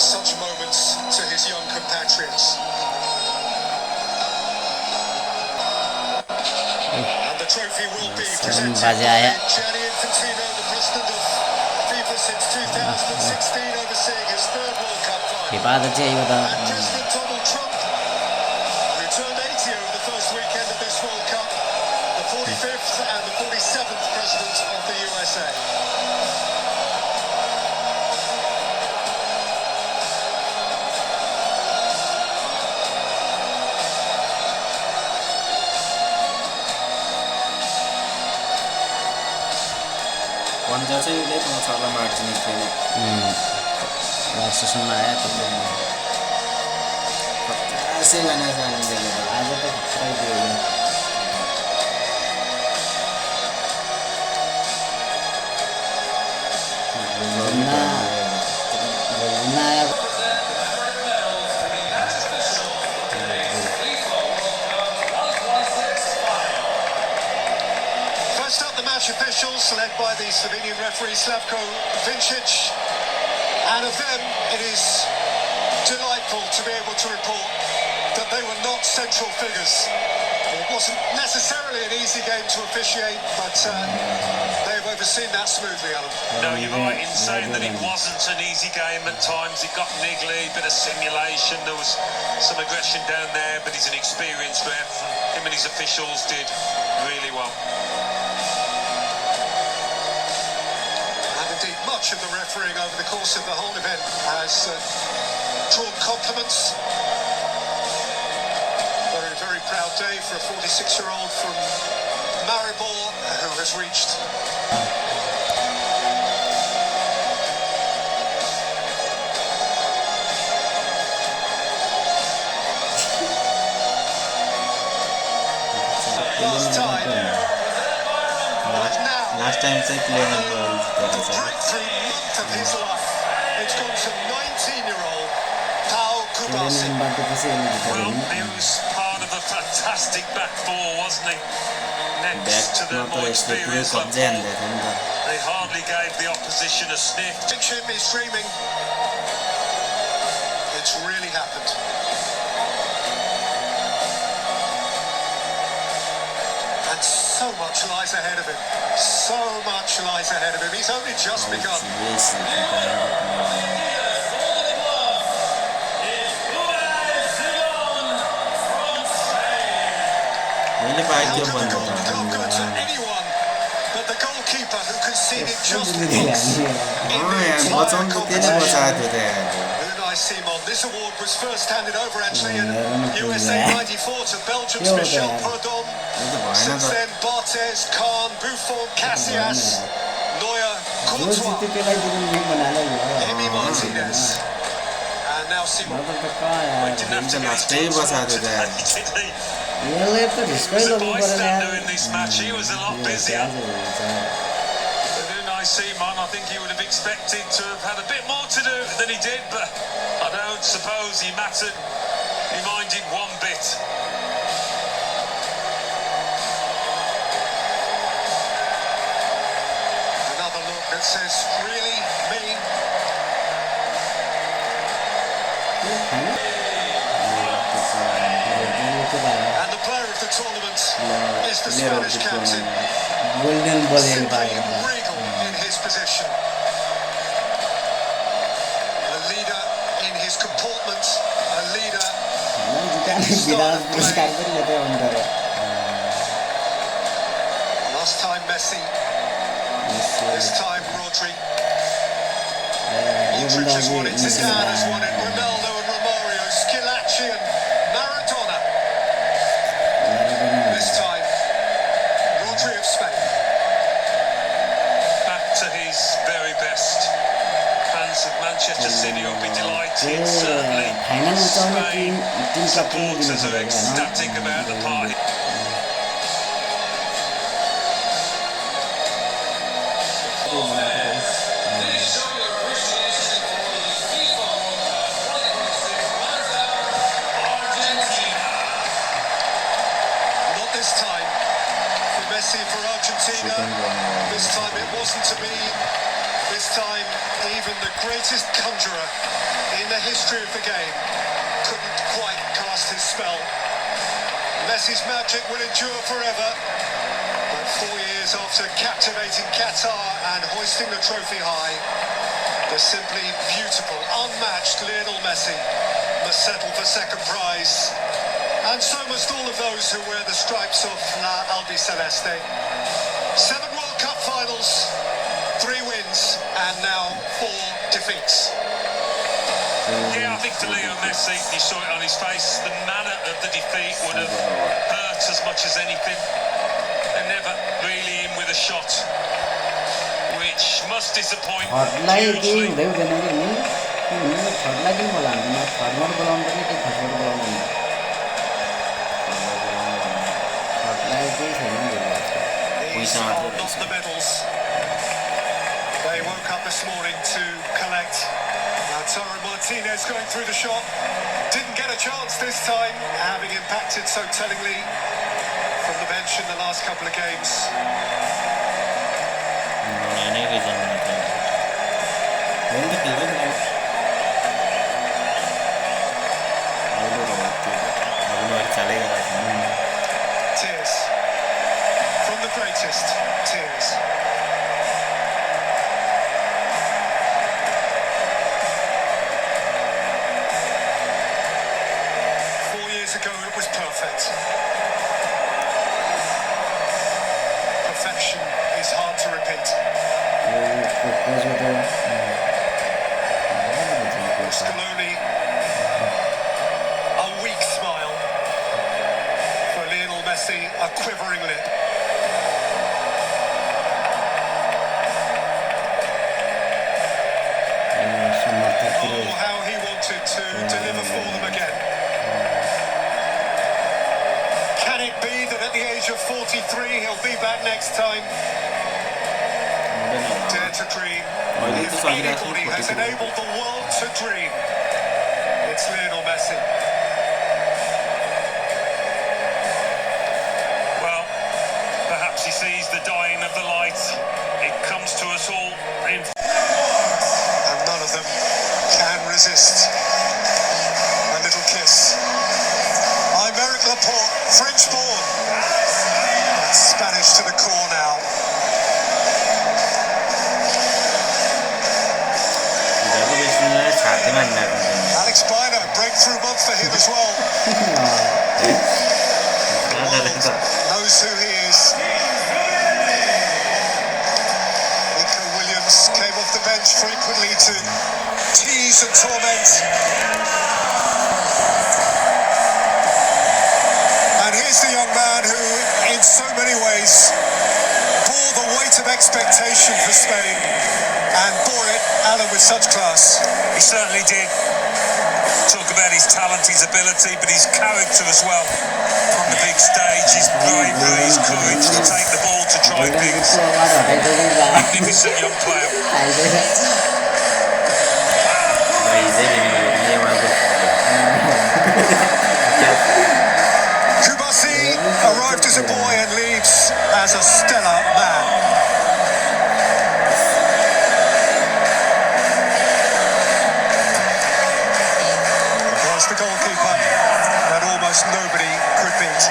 such moments to his young compatriots. And the trophy will be presented by Gianni Infantino, the president of FIFA since 2016, overseeing his third World Cup final. And President Donald Trump, who turned 80 over the first weekend of this World Cup, the 45th and the 47th president of the USA. Wanda चाहिँ उहिले पाउँछ होला मार्टिनिजले नै लास्टसम्म आयो त्यो पचासै गाना जानिँदैन आज त खतरै दियो First up, the match officials, led by the Slovenian referee Slavko Vincic, and of them it is delightful to be able to report that they were not central figures. It wasn't necessarily an easy game to officiate, but they've overseen that smoothly, Alan. No, you're right in saying that it wasn't an easy game at times. It got niggly, bit of simulation, there was some aggression down there, but he's an experienced ref. Him and his officials did really well. And indeed, much of the refereeing over the course of the whole event has drawn compliments. Very proud day for a 46-year-old from Maribor who has reached last time चाहिँ player breakthrough month of his life. It's gone to 19-year-old Pau Kubasi. Well, he was part of a fantastic back four, wasn't he? Next to the more experienced they hardly gave the opposition a sniff. Jim is dreaming. It's really happened. And so much lies ahead of him. So much lies ahead of him. He's only just begun. How can the goal go to anyone but the goalkeeper who conceded just once? Unai Simon. This award was first handed over actually in USA 94 to Belgium's Michel Prudhomme. Since then, Barthez, Kahn, Buffon, Casillas, Neuer, Courtois, Emi Martinez, and now Simon. Didn't have to get his did he? As a bystander in this match, he was a lot busier. But Unai Simon, I think he would have expected to have had a bit more to do than he did, but I don't suppose he mattered. He minded one bit. Another look that says, really, me? And the player of the tournament is the Spanish captain. Simply regal in his position. A leader in his comportment, a leader in his style of play. Last time Messi, this time Rodri. Modric has won it, Zidane has won it, Ronaldo and Romario, Schillaci and Maradona. This time, Rodri of Spain. Back to his very best. Fans of Manchester City will be delighted. Certainly, Spain supporters are ecstatic about the party. This time for Messi, for Argentina. This time it wasn't to be. This time even the greatest conjurer in in the history of the game couldn't quite cast his spell. Messi's magic will endure forever. But 4 years after captivating Qatar and hoisting the trophy high, the simply beautiful, unmatched Lionel Messi must settle for second prize. And so must all of those who wear the stripes of La Albiceleste. 7 World Cup finals, 3 wins, and now 4 defeats. Yeah, I think for Leo Messi, you saw it on his face, the manner of the defeat would have hurt as much as anything. They're never really in with a shot, which must disappoint hugely. These are not the medals they woke up this morning to collect. Lautaro Martinez going through the shot, didn't get a chance this time, having impacted so tellingly from the bench in the last couple of games. Tears from the greatest, tears. Ago it was perfect. Perfection is hard to repeat. Scaloni, a weak smile. For Lionel Messi, a quivering lip. Oh, how he wanted to deliver for them again. Can it be that at the age of 43 he'll be back next time? Dare to dream. If anybody has enabled the world to dream, it's Lionel Messi. Well, perhaps he sees the dying of the light. It comes to us all in. And none of them can resist a little kiss. I'm Eric Laporte, French-born, but Spanish to the core now. Alex Bino, breakthrough month for him as well. Knows who he is. Nico Williams came off the bench frequently to tease and torment. And here's the young man who, in so many ways, bore the weight of expectation for Spain, and bore it, Alan, with such class. He certainly did. Talk about his talent, his ability, but his character as well. On the big stage, his bravery, his courage to take the ball to try things. Magnificent young player. Arrived as a boy and leaves as a stellar man. Was the goalkeeper that almost nobody could beat.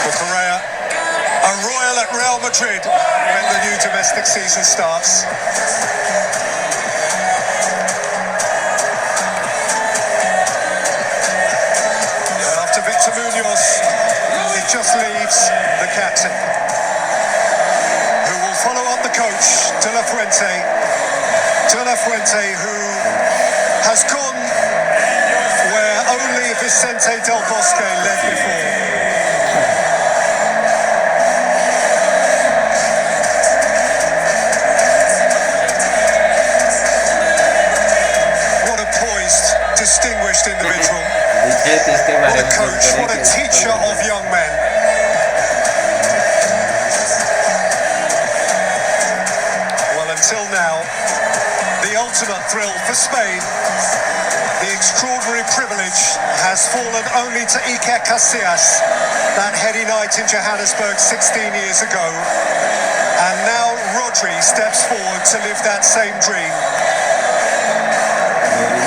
For Correa, a royal at Real Madrid when the new domestic season starts. And after Victor Munoz, it just leaves the captain, who will follow up the coach, De La Fuente. De La Fuente, who has gone where only Vicente Del Bosque led before. Distinguished individual. What a coach, what a teacher of young men. Well, until now, the ultimate thrill for Spain The extraordinary privilege has fallen only to Iker Casillas that heady night in Johannesburg 16 years ago. And now Rodri steps forward to live that same dream.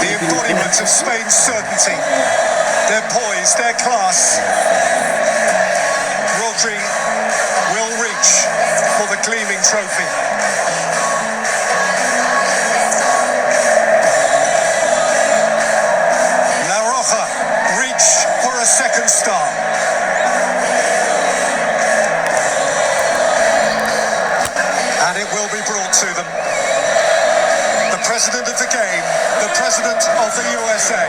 The embodiment of Spain's certainty, their poise, their class. Rodri will reach for the gleaming trophy. Second star. And it will be brought to them. The president of the game, the president of the USA.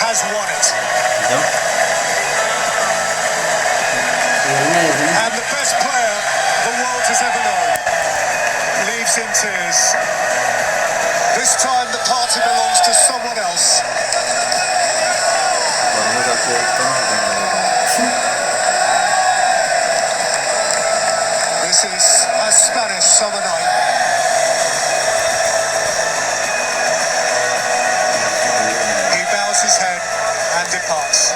Has won it. And the best player the world has ever known leaves in tears. This time the party belongs to someone else. This is a Spanish summer night. His head and departs.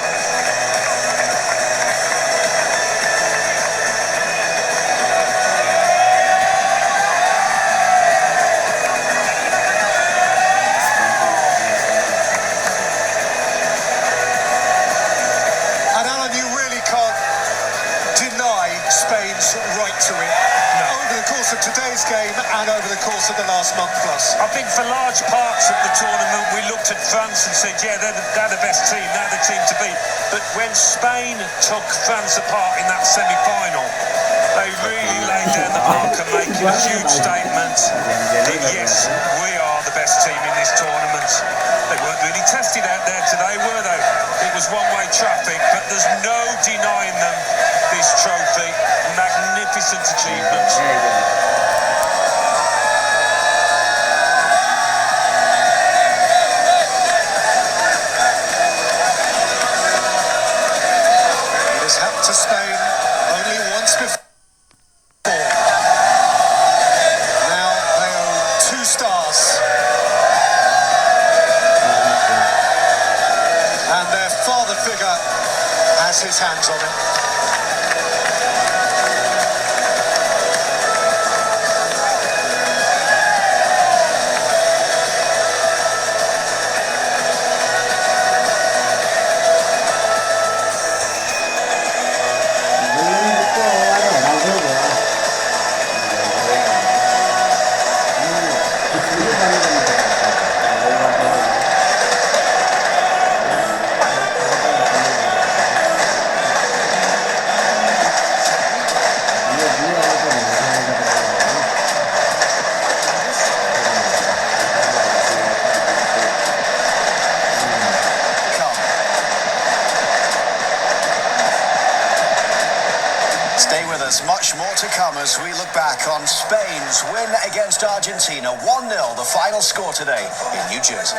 And Alan, you really can't deny Spain's right to it. Over the course of today's game and over the course of the last month plus. I think for large parts of the tournament we looked at France and said, yeah, they're the best team, they're the team to beat. But when Spain took France apart in that semi-final, they really laid down the marker, making a huge statement that yes, we are the best team in this tournament. They weren't really tested out there today, were they? It was one-way traffic, but there's no denying them this trophy. Magnificent achievement. It has happened to Spain only once before. Now they own 2 stars. And their father figure has his hands on it. Stay with us, much more to come as we look back on Spain's win against Argentina. 1-0, the final score today in New Jersey.